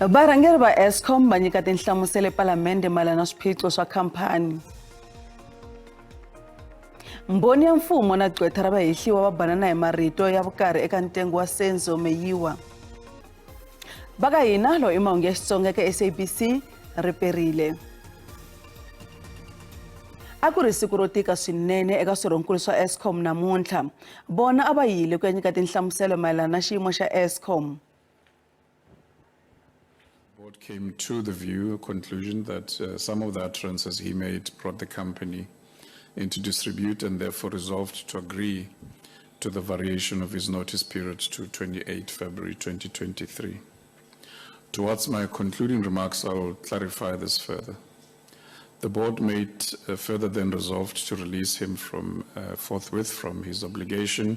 Varhangeri va Eskom va nyika tinhlamuselo ePalamende mayelana na swiphiqo swa khampani. Mbhoni ya mfumo na gqwetha ra vahehliwa va banana hi marito ya vukarhi eka ntengo wa senzo meyiwa. Vaka hina lo i mahungu ya Xitsonga eka SABC riperile. A ku ri siku ro tika swinene eka swirhonkulu swa Eskom namuntlha. Bona a va yile ku ya nyika tinhlamuselo mayelana na xiyimo xa Eskom. Board came to the conclusion that some of the utterances he made brought the company into disrepute and therefore resolved to agree to the variation of his notice period to 28 February 2023. Towards my concluding remarks, I will clarify this further. The board made further then resolved to release him forthwith from his obligation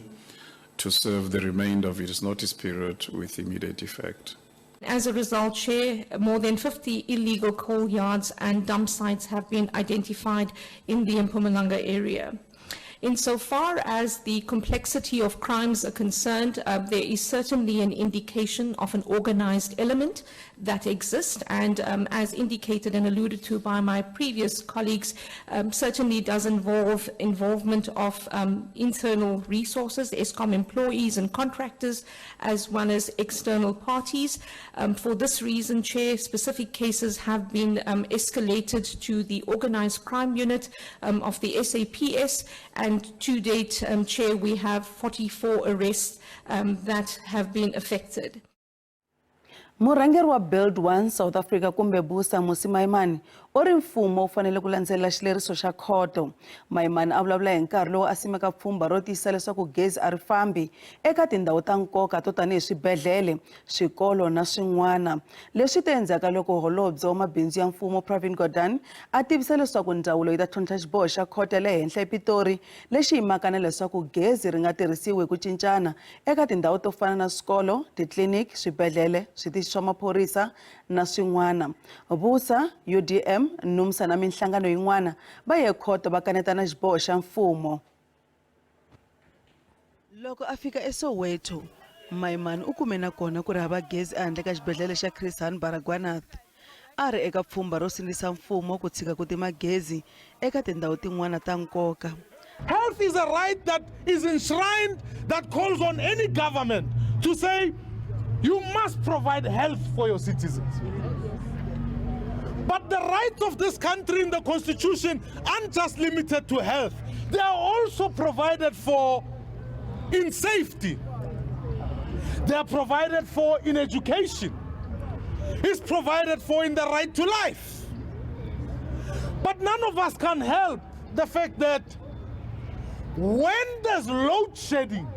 to serve the remainder of his notice period with immediate effect. As a result, Chair, more than 50 illegal coal yards and dump sites have been identified in the Mpumalanga area. Insofar as the complexity of crimes are concerned, there is certainly an indication of an organized element that exists, and as indicated and alluded to by my previous colleagues, certainly does involve involvement of internal resources, Eskom employees and contractors, as well as external parties. For this reason, Chair, specific cases have been escalated to the organized crime unit of the SAPS, and to date, Chair, we have 44 arrests that have been affected. Murhangeri wa Build One South Africa kumbe Busa Musi Maimane u ri mfumo wu fanele ku landzelela xileriso xa khoto. Maimane a vulavula hi nkarhi lowu a simeka pfhumba ro tiyisisa leswaku gezi a ri fambi eka tindhawu ta nkoka to tanihi swibedhlele, swikolo na swin'wana. Leswi ta endzhaku loko holobye wa mabindzu ya mfumo Pravin Gordhan a tivisa leswaku ndzawulo yi ta tlhontlha xiboho xa khoto ya le henhla ePitori lexi yimaka na leswaku gezi ri nga tirhisiwi hi ku cincana eka tindhawu to fana na swikolo, titliliniki, swibedhlele, switichi swa maphorisa na swin'wana. Busa, UDM, NUMSA na minhlangano yin'wana va ye khoto va kanetana xiboho xa mfumo. Loko a fika eSoweto, Maimane u kume na kona ku ri hava gezi ehandle ka xibedhlele xa Chris Hani Baragwanath. A ri eka pfhumba ro sindzisa mfumo ku tshika ku tima gezi eka tindhawu tin'wana ta nkoka. Health is a right that is enshrined, that calls on any government to say you must provide health for your citizens. But the rights of this country in the Constitution aren't just limited to health. They are also provided for in safety. They are provided for in education. It's provided for in the right to life. But none of us can help the fact that when there's load shedding,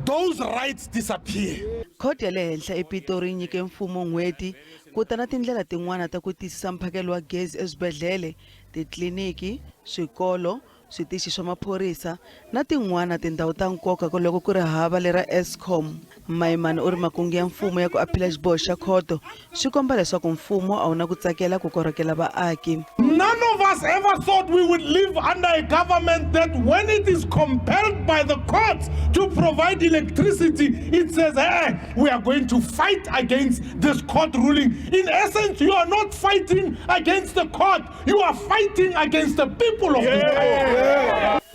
those rights disappear. Khoto ya le henhla ePitori nyike mfumo n'hweti kutana tindlela tin'wana ta ku tiyisisa mphakelo wa gezi eswibedhlele, titliliniki, swikolo, switichi swa maphorisa na tin'wana tindhawu ta nkoka ku loko ku ri hava lera Eskom. Maimane u ri makungu ya mfumo ya ku aphila xiboho xa khoto swi komba leswaku mfumo a wu na ku tsakela ku korhokela vaaki. None of us ever thought we would live under a government that when it is compelled by the courts to provide electricity, it says, hey, we are going to fight against this court ruling. In essence, you are not fighting against the court, you are fighting against the people of this country.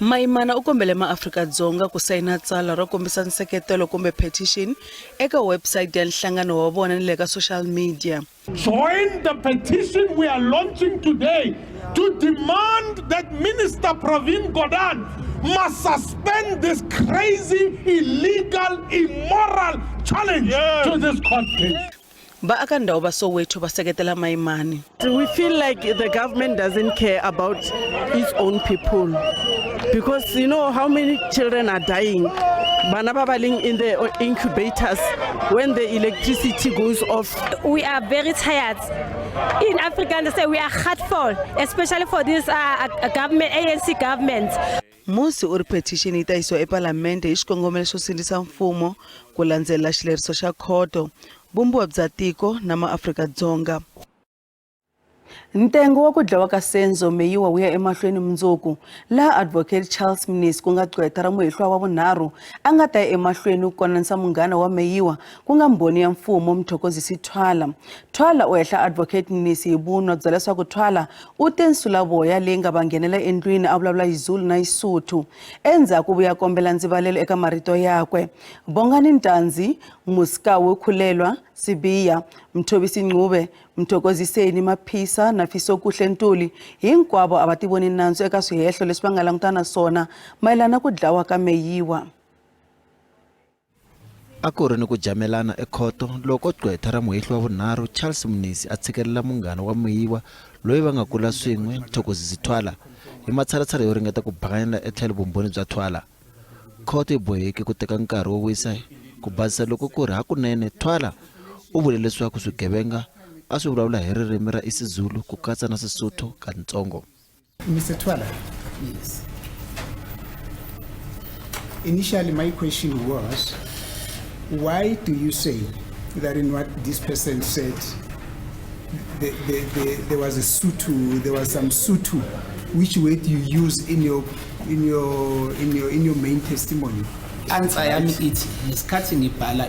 Maimane u kombele maAfrika-Dzonga ku sayina tsalwa ro kombisa nseketelo kumbe petition eka website ya nhlangano wa vona ni le ka social media. Join the petition we are launching today to demand that Minister Pravin Gordhan must suspend this crazy, illegal, immoral challenge to this court case. Vaaka ndhawu va Soweto va seketela Maimane. We feel like the government doesn't care about its own people, because you know how many children are dying. Bana babaling in the incubators when the electricity goes off. We are very tired. In Africa, they say we are heartful, especially for this government, ANC government. Musi u ri petition yi ta yisiwa ePalamende hi xikongomelo xo sindzisa mfumo ku landzelela xileriso xa khoto, vumbiwa bya tiko na maAfrika-Dzonga. Ntengo wa ku dlawa ka Senzo Meyiwa wu ya emahlweni mundzuku laha advocate Charles Mnisi ku nga qweta ra muhehliwa wa vunharhu a nga ta ya emahlweni ku konanisa munghana wa Meyiwa ku nga mbhoni ya mfumo Mthokozisi Thwala. Thwala u hehla advocate Mnisi hi vunwa bya leswaku Thwala u te nsulavoya leyi nga va nghenela endlwini a vulavula Xizulu na Xisuthu endzhaku vuya kombela ndzivalelo eka marito yakwe. Bongani Ntanzi, Musikawe Khulelwa, Sibiya, Mthobisi Ncube, Mthokoziseni Maphisa na Fiso Kuhle Ntuli hinkwavo a va ti voni nandzu eka swihehlo leswi va nga langutana swona mayelana ku dlawa ka Meyiwa. A ku ri ni ku jamelana ekhoto loko qweta ra muhehliwa wa vunharhu Charles Mnisi a tshikelela munghana wa Meyiwa loyi va nga kula swin'we Mthokozisi Thwala hi matshalatshala yo ringeta ku bakanyela etlhelo vumbhoni bya Thwala. Khoto yi boheke ku teka nkarhi wo wisa ku basisa loko ku ri hakunene Thwala u vule leswaku swigevenga a swi vulavula hi ririmi ra isiZulu ku katsa na Sesotho katsongo. Mr. Thwala, yes. Initially my question was, why do you say that in what this person said there was a Sotho, there was some Sotho, which word you use in your main testimony? Answer yami ithi ngesikhathi ngibhala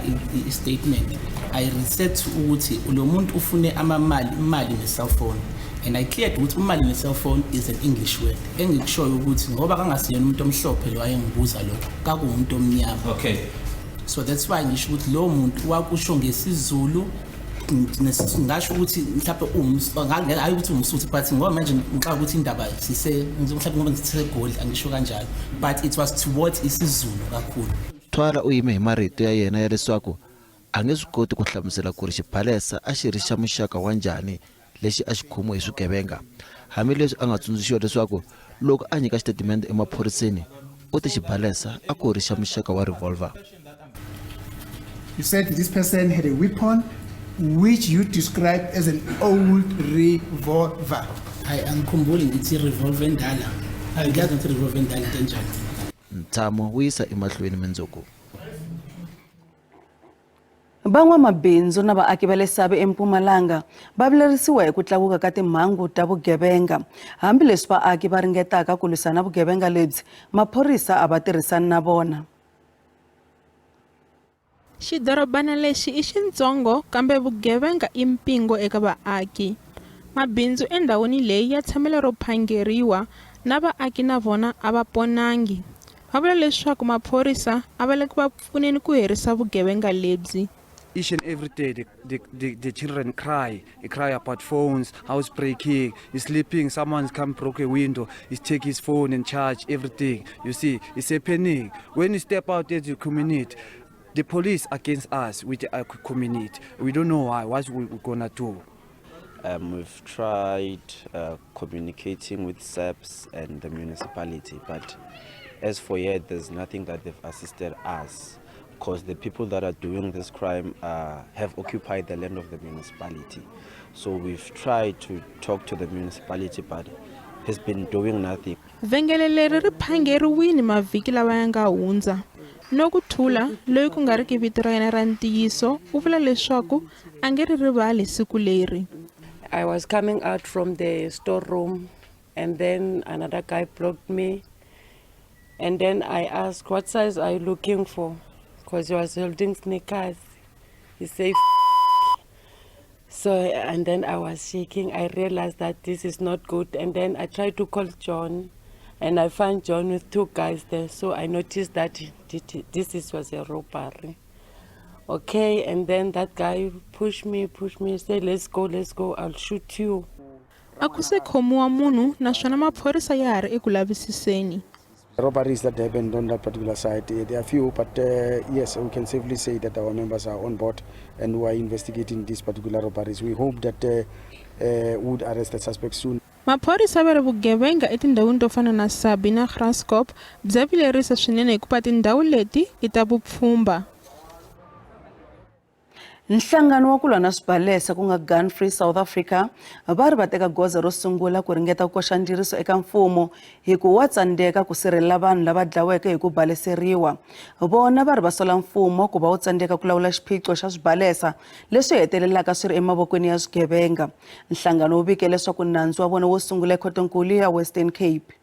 statement I research ukuthi lo muntu ufune imali nge-cellphone and I cleared ukuthi imali nge-cellphone is an English word engikushoyo ukuthi ngoba kangasiyena umuntu omhlophe lo ayengibuza lokho kakumuntu omnyama. Okay, so that's why ngisho ukuthi lo muntu wakusho ngesizulu ngasho ukuthi mhlawumbe hayi ukuthi umsuthu but ngoba manje ngixaka ukuthi indaba mhlawumbe ngoba ngithegoli angisho kanjalo but it was towards isiZulu kakhulu. Thwala u yime hi marito ya yena ya leswaku a nge swi koti ku hlamusela ku ri xiphalesa a xi ri xa muxaka wa njhani lexi a xi khomiwe hi swigevenga hambileswi a nga tsundzuxiwa leswaku loko a nyika xitatimende emaphoriseni u ti xiphalesa a ku ri xa muxaka wa revolver. You said this person had a weapon which you described as an old revolver. Angikhumbuli ngithi revolver endala. Ngiyazi ukuthi revolver endala kanjani. Ntamo wisa emahlweni mundzuku. Van'wamabindzu na vaaki va le Sabe eMpumalanga va vilerisiwa hi ku tlakuka ka timhangu ta vugevenga. Hambileswi vaaki va ringetaka ku lwisana vugevenga lebyi, maphorisa a va tirhisani na vona. Xidorobana lexi i xintsongo kambe vugevenga i mpingo eka vaaki. Mabindzu endhawini leyi ya tshamela ro phangeriwa na vaaki na vona a va ponangi. Va vula leswaku maphorisa a va le ku va pfuneni ku herisa vugevenga lebyi. Each and every day the children cry about phones, house breaking, he's sleeping, someone's come broke a window, he's take his phone and charge everything. You see, it's happening. When you step out as you community, the police against us with our community. We don't know why, what we're gonna do. We've tried communicating with SABC and the municipality, but as for yet, there's nothing that they've assisted us, because the people that are doing this crime have occupied the land of the municipality. So we've tried to talk to the municipality, but has been doing nothing. Vengele leri ri phangeriwini mavhiki lawa ya nga hundza. No ku Thula loyi ku nga riki vito ra yena ra ntiyiso u vula leswaku a nge ri rivali siku leri. I was coming out from the storeroom and then another guy blocked me, and then I asked, what size are you looking for? Because he was holding sneakers. He said so, and then I was shaking. I realized that this is not good, and then I tried to call John, and I found John with two guys there. So I noticed that this was a robbery. Okay, and then that guy pushed me, said, let's go, I'll shoot you. Akuse khomiwa munhu naswona maphorisa ya ha ri eku lavisiseni. Robberies that happened on that particular site, there are few, but yes, we can safely say that our members are on board and we are investigating these particular robberies. We hope that would arrest the suspects soon. Maphorisa va ri vugevenga etindhawini to fana na Sabi na Graskop bya vilerisa swinene hikuva tindhawu leti i ta vupfhumba. Nhlangano wa ku lwa na swibalesa ku nga Gun Free South Africa va ri va teka goza ro sungula ku ringeta ku koxa ndziriso eka mfumo hi ku wa tsandzeka ku sirhelela vanhu lava dlaweke hi ku baleseriwa. Vona va ri va sola mfumo ku va wu tsandzeka ku lawula xiphiqo xa swibalesa leswi hetelelaka swi ri emavokweni ya swigevenga. Nhlangano wu vike leswaku nandzu wa vona wo sungula ekhotonkulu ya Western Cape.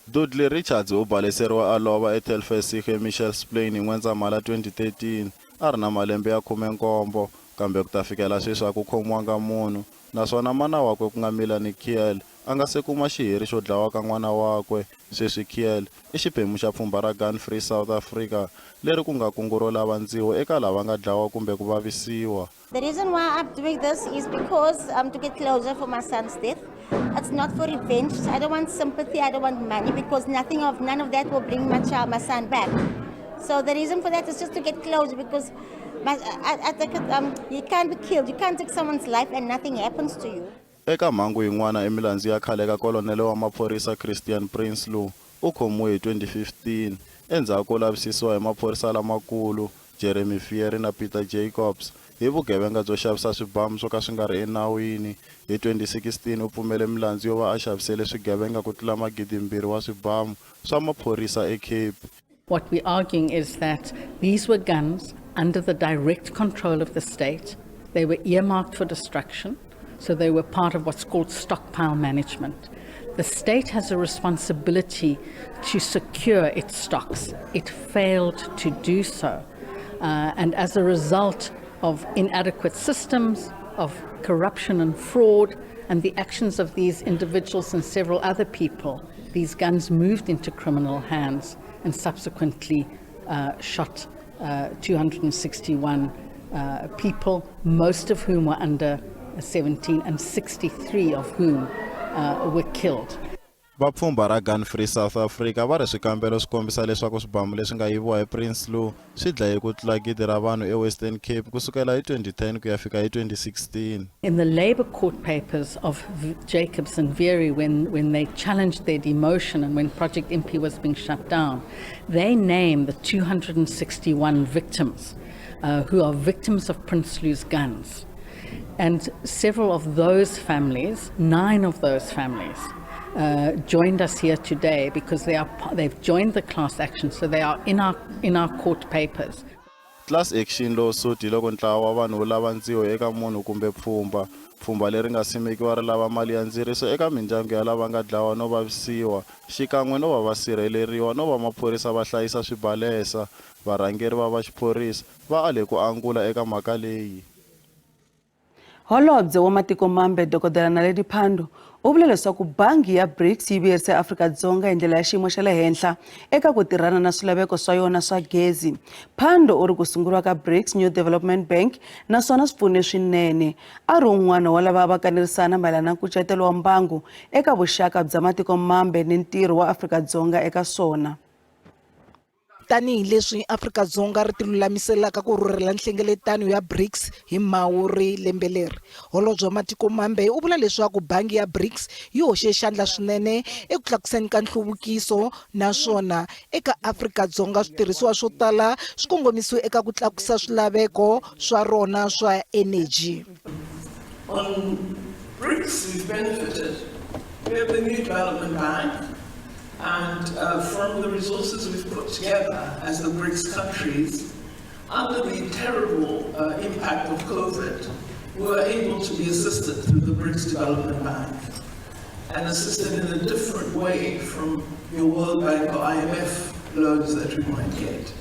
Dudley Richards u baleseriwa a lova eTelfesike Mitchells Plain hi N'wendzamhala 2013 a ri na malembe ya 17 kambe ku ta fikela sweswi a ku khomiwanga munhu naswona mana wakwe ku nga Milani Kiel a nga se kuma xiheri xo dlawa ka n'wana wakwe. Sweswi Kiel i xiphemu xa pfhumba ra Gun Free South Africa leri ku nga kungu ro lava ndziwo eka lava nga dlawa kumbe ku vavisiwa. The reason why I'm doing this is because to get closure for my son's death. It's not for revenge. I don't want sympathy. I don't want money because none of that will bring my son back. So the reason for that is just to get closure because I think you can't be killed. You can't take someone's life and nothing happens to you. Eka mhangu yin'wana emilandzu ya khale ka kolonele wa maphorisa Christian Prinsloo u khomiwe hi 2015 endzhaku ko lavisisiwa hi maphorisa lamakulu Jeremy Fieri na Peter Jacobs hi vugevenga byo xavisa swibamu swo ka swi nga ri enawini. Hi 2016 u pfumele milandzu yo va a xavisele swigevenga ku tlula 2,000 wa swibamu swa maphorisa eCape. What we're arguing is that these were guns under the direct control of the state. They were earmarked for destruction, so they were part of what's called stockpile management. The state has a responsibility to secure its stocks. It failed to do so. And as a result of inadequate systems, of corruption and fraud, and the actions of these individuals and several other people, these guns moved into criminal hands and subsequently shot 261 people, most of whom were under 17 and 63 of whom were killed. Vapfhumba ra Gun Free South Africa va ri swikambelo swi kombisa leswaku swibamu leswi nga yiviwa hi Prinsloo swi dlaye ku tlula 1,000 ra vanhu eWestern Cape kusukela hi 2010 ku ya fika hi 2016. In the Labour court papers of Jacobs and Veery, when they challenged their demotion and when Project Impi was being shut down, they named the 261 victims who are victims of Prinsloo's guns. And several of those families, 9 of those families, joined us here today because they've joined the class action, so they are in our court papers. Class action lawsuit loko ntlawa wa vanhu lava ndziwo eka munhu kumbe pfhumba leri nga simekiwa ri lava mali ya ndziriso eka mindyangu ya lava nga dlawa no vavisiwa xikan'we no va va sirheleriwa no va maphorisa va hlayisa swibalesa. Varhangeri va xiphorisa va ale ku angula eka mhaka leyi. Holobye wa matiko mambe Dr. Naledi Pandor u vule leswaku bangi ya BRICS yi vuyerise Afrika-Dzonga hi ndlela ya xiyimo xa le henhla eka ku tirhana na swilaveko swa yona swa gezi. Pandor u ri ku sunguriwa ka BRICS New Development Bank naswona swi pfune swinene. A ri un'wana wa lava va kanerisana mayelana na nkucetelo wa mbangu eka vuxaka bya matiko mambe ni ntirho wa Afrika-Dzonga eka swona. Tanihi leswi Afrika-Dzonga ri tilulamiselaka ku rhurhela nhlengeletano ya BRICS hi Mhawuri lembe leri. Holobye wa matiko mambe u vula leswaku bangi ya BRICS yi hoxe xandla swinene eku tlakuseni ka nhluvukiso naswona eka Afrika-Dzonga switirhisiwa swo tala swi kongomisiwe eka ku tlakusa swilaveko swa rona swa energy. On BRICS we've benefited. We have the new development bank. And from the resources we've put together as the BRICS countries, under the terrible impact of COVID, we were able to be assisted through the BRICS Development Bank and assisted in a different way from your World Bank or IMF loans that we might get.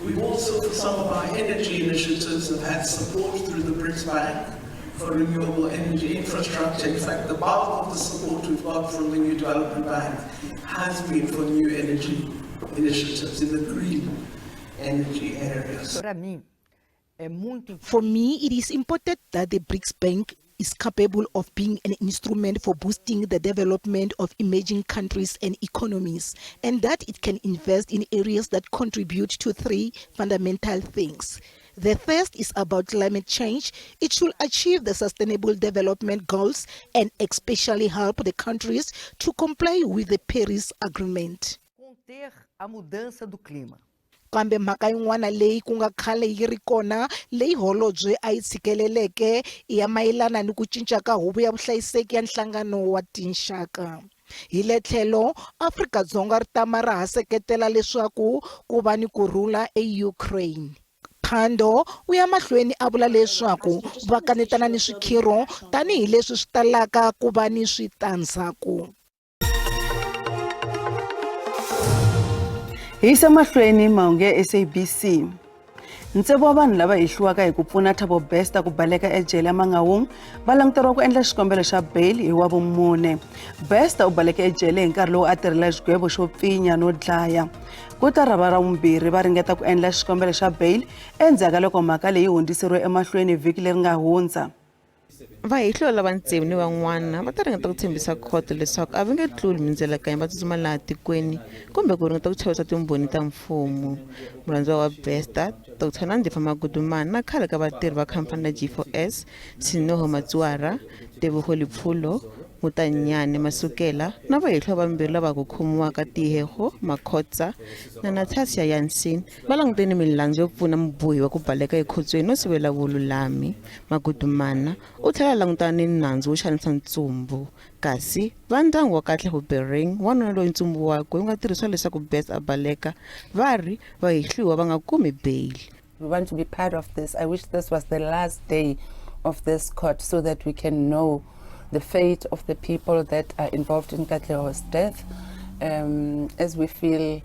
We've also, for some of our energy initiatives, have had support through the BRICS Bank for renewable energy infrastructure. In fact, the bulk of the support we've got from the New Development Bank has been for new energy initiatives in the green energy areas. For me, it is important that the BRICS Bank is capable of being an instrument for boosting the development of emerging countries and economies, and that it can invest in areas that contribute to 3 fundamental things. The first is about climate change. It should achieve the sustainable development goals and especially help the countries to comply with the Paris Agreement. kambe mhaka yin'wana leyi ku nga khale yi ri kona leyi holobye a yi tshikeleleke i ya mayelana ni ku cinca ka huvo ya vuhlayiseki ya nhlangano wa tinxaka. Hi le tlhelo Afrika-Dzonga ri tama ra ha seketela leswaku ku va ni kurhula eUkraine. Phando u ya mahlweni a vula leswaku va kanetana ni swikhiro tanihi leswi swi talaka ku va ni switandzhaku. Hi yisa mahlweni mahungu ya SABC. Ntsevu wa vanhu lava hihliwaka hi ku pfuna Thabo Bester ku baleka ejele ya Mahungu va languteriwa ku endla xikombelo xa bail hi wa vumune. Bester u baleke ejele hi nkarhi lowu a tirhela xigwebo xo pfinya no dlaya. Ku ta ra vumbirhi va ringeta ku endla xikombelo xa bail endzhaku ka loko mhaka leyi hundziseriwe emahlweni vhiki leri nga hundza. Vahihliwa lava ntsevu ni van'wana va ta ringeta ku tshembisa khoto leswaku a va nge tluli mindzelekanyo va tsutsuma laha tikweni kumbe ku ringeta ku chavisa timbhoni ta mfumo. Murhandziwa wa Bester Dr. Nandifa Magudumana na khale ka vatirhi va khampani ya G4S Sinoho Matswara, Teboho Lipfulo, Mutanyane Masukela na vahihliwa vambirhi lava ku khomiwaka Tihego Makhotsa na Natasha Yansin va languteni milandzu yo pfuna mubohi wa ku baleka ekhotsweni no sivela vululami. Magudumana u tlhela langutana ni nandzu wo xanisa ntsumbu kasi va ndyangu wa Katlego Bering wanuna loyi ntsumbu wakwe wu nga tirhisiwa leswaku Bester a baleka va ri vahihliwa va nga kumi bail. We want to be part of this. I wish this was the last day of this court so that we can know the fate of the people that are involved in Katleho's death, as we feel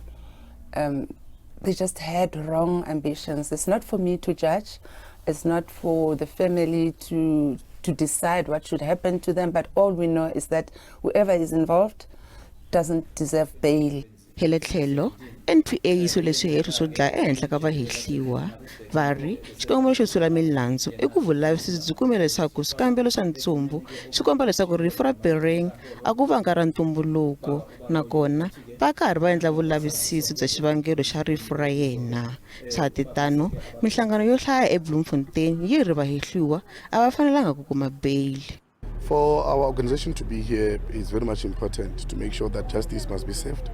they just had wrong ambitions. It's not for me to judge. It's not for the family to decide what should happen to them, but all we know is that whoever is involved doesn't deserve bail. Hele tlhelo NPA yi sule swihehlo swo dlaya ehenhla ka vahihliwa va ri xikongomelo xo sula milandzu i ku vulavisisi byi kume leswaku swikambelo swa ntsumbu swi komba leswaku rifu ra Bering a ku vanga ra ntumbuluko nakona va karhi va endla vulavisisi bya xivangelo xa rifu ra yena. Tano mihlangano yo hlaya eBloemfontein yi ri vahihliwa a va fanelanga ku kuma bail. For our organization to be here is very much important to make sure that justice must be served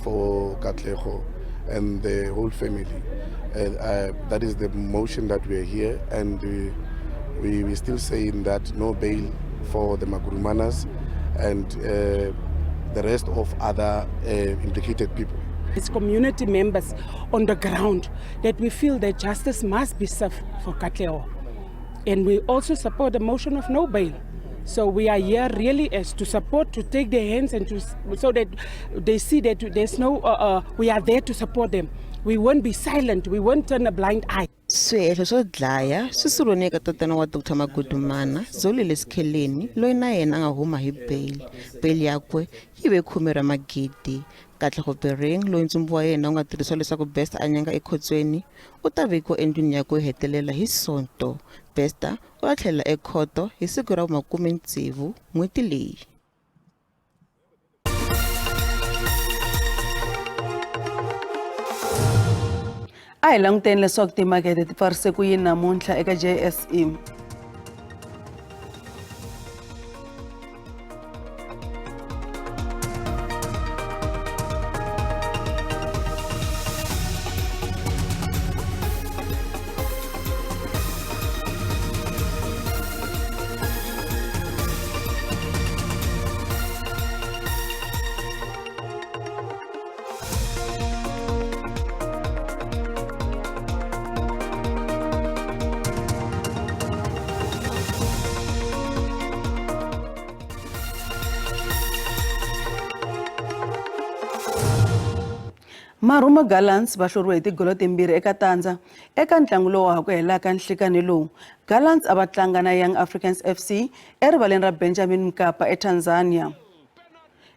for Katlego and the whole family. That is the motion that we are here, and we're still saying that no bail for the Magurumanas and the rest of other implicated people. It's community members on the ground that we feel that justice must be served for Katlego. And we also support the motion of no bail. So we are here really as to support, to take their hands and so that they see that there's no, we are there to support them. We won't be silent, we won't turn a blind eye. Swihehlo swo dlaya swi sirhone eka tatana wa Dr. Magudumana Zolile Skheleni loyi na yena a nga huma hi bail. Bail yakwe yi ve 10 ra magidi. Katlego Bering loyi ntsumbu wa yena u nga tirhisiwa leswaku Bester a nyanga ekhotsweni u ta vekiwa endlwini yakwe yo hetelela hi Sonto. Bester u ya tlhelela ekhoto hi siku ra 60 n'hweti leyi. A hi languteni leswaku timakete ti pfarise ku yini namuntlha eka JSE. Maruma Gallants va hluriwe hi tigolo timbirhi eka tandza eka ntlangu lowu ha ku helaka nhlikani lowu. Gallants a va tlanga na Young Africans FC erivaleni ra Benjamin Mkapa eTanzania.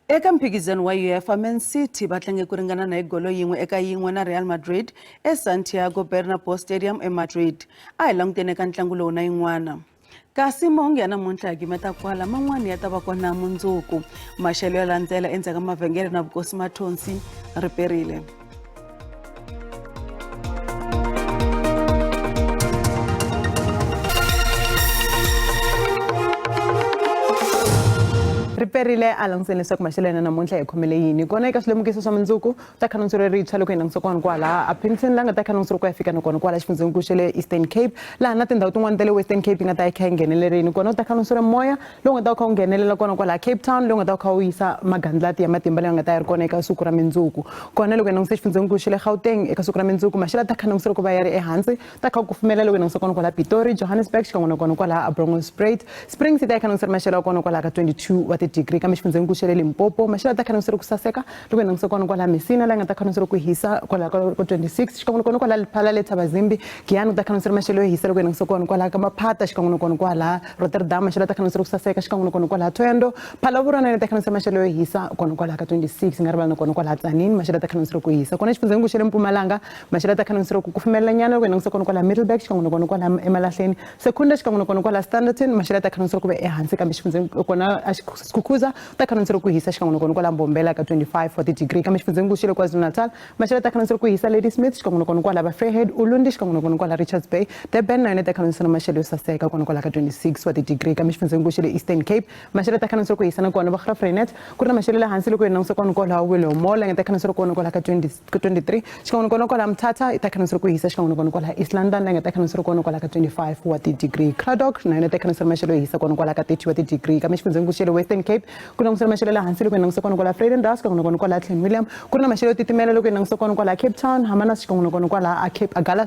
Eka mphikizano wa UEFA, Man City va tlange ku ringana na igolo yin'we eka yin'we na Real Madrid eSantiago Bernabeu Stadium eMadrid. A hi languteni eka ntlangu lowu na yin'wana. Kasi mahungu ya namuntlha hi meta kwala man'wani ya ta va kona mundzuku. Maxelo ya landzela endzhaku ka mavhengele na vukosi mathonsi riperile. perile a langiseni leswaku maxelo yena namuntlha hi khomele yini kona eka swilemukiso swa mundzuku ta khanonsiro ritshwa loko hi langisa kona kwala a Pinson la nga ta khanonsiro ku ya fika na kona kwala xifundzeninkulu xa le Eastern Cape laha na tindhawu tin'wana ta le Western Cape yi nga ta yi kha yi nghenelerini kona u ta khanonsiro moya lowu nga ta kha wu nghenelela kona kwala Cape Town lowu nga ta kha wu yisa magandlati ya matimba leyi nga ta yi ri kona eka siku ra mindzuku kona loko hi langisa xifundzeninkulu xa le Gauteng eka siku ra mindzuku maxelo ta khanonsiro ku va ya ri ehansi ta kha ku kufumela loko hi langisa kona kwala Pitori Johannesburg xikan'we na kona kwala Abrongo-Strait Springs ta yi khanonsiro maxelo ya kona kwala ka 22 wa tidigri kambe xifundzeninkulu xa le Limpopo maxelo ta khanonsiro ku saseka loko hi langisa kona kwala Messina la nga ta khanonsiro ku hisa kwala ka 26 xikan'we na kona kwala Lephala le Thabazimbi Giyani ta khanonsiro maxelo yo hisa loko hi langisa kona kwala ka Maphata xikan'we na kona kwala Rotterdam maxelo ta khanonsiro ku saseka xikan'we na kona kwala Thohoyandou Phalaborwa ta khanonsiro maxelo yo hisa kona kwala ka 26 nga rivala na kona kwala Tzaneen maxelo ta khanonsiro ku hisa kona xifundzeninkulu xa le Mpumalanga maxelo ta khanonsiro ku kufumelela nyana loko hi langisa kona kwala Middleburg xikan'we na kona kwala eMalahleni Secunda xikan'we na kona kwala Standerton maxelo ta khanonsiro ku va ehansi kambe xifundzeninkulu kona a Skukuza ta khanonsiro ku hisa xikan'we na kona kwala Mbombela ka 25 wa tidigri kambe xifundzeninkulu xa le KwaZulu-Natal maxelo ta khanonsiro ku hisa Ladysmith xikan'we na kona kwala Vryheid Ulundi xikan'we na kona kwala Richards Bay Durban na yona ta khanonsiro maxelo yo saseka kona kwala ka 26 wa tidigri kambe xifundzeninkulu xa le Eastern Cape maxelo ta khanonsiro ku hisa na kona Vryheid ku ri na maxelo le hansi loko hi langisa kona kwala Willow la nga ta khanonsiro kona kwala ka 23 xikan'we na kona kwala Mthatha ta khanonsiro ku hisa xikan'we na kona kwala East London la nga ta khanonsiro kona kwala ka 25 wa tidigri Craddock na yona ta khanonsiro maxelo yo hisa kona kwala ka 30 wa tidigri kambe xifundzeninkulu xa le Western Cape ku langisa maxelo le hansi loko hi langisa kona kwala Vrydendaal xikan'we na kona kwala Clan William ku ri na maxelo yo titimela loko hi langisa kona kwala Cape Town Hermanus xikan'we na kona kwala Cape Agulhas